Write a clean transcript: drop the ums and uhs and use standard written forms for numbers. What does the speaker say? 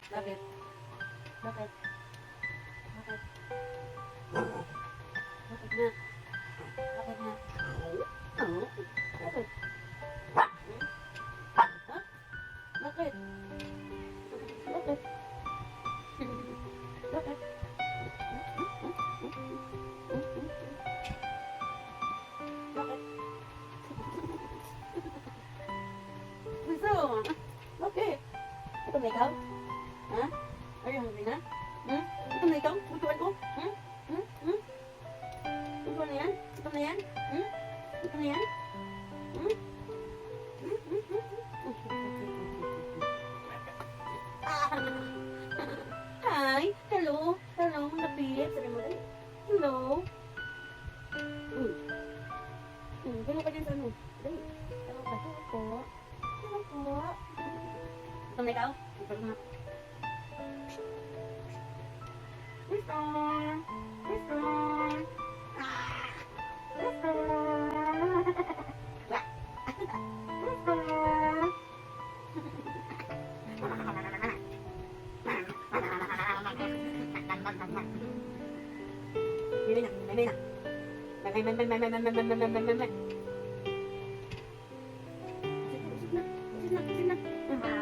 Bakit? Bakit? Bakit? Bakit nga? Bakit nga? Oo? Bakit? Ha? Bakit? Bakit? Bakit? Bakit? Gusto? Bakit? Ito na ikaw? Ha? Are you hungry na? Hmm? Ito na ikaw? Gustuan ko? Hmm? Hmm? Hmm? Gusto na yan? Ito na yan? Hmm? Ito na yan? Hmm? Hmm? Hmm? Hmm? Hi! Hello! Hello, mga babes! Sabi mo dali. Hello! Gano'n ka dyan sa ano? Dali. Hello ka. Hello po. Hello po. Ito na ikaw? Ito na. Mister! Mister! Mister! Mister! Mimi na, mimi na. Mimi, mimi, mimi, mimi, mimi, mimi, mimi, mimi. Sit na, sit na, sit na.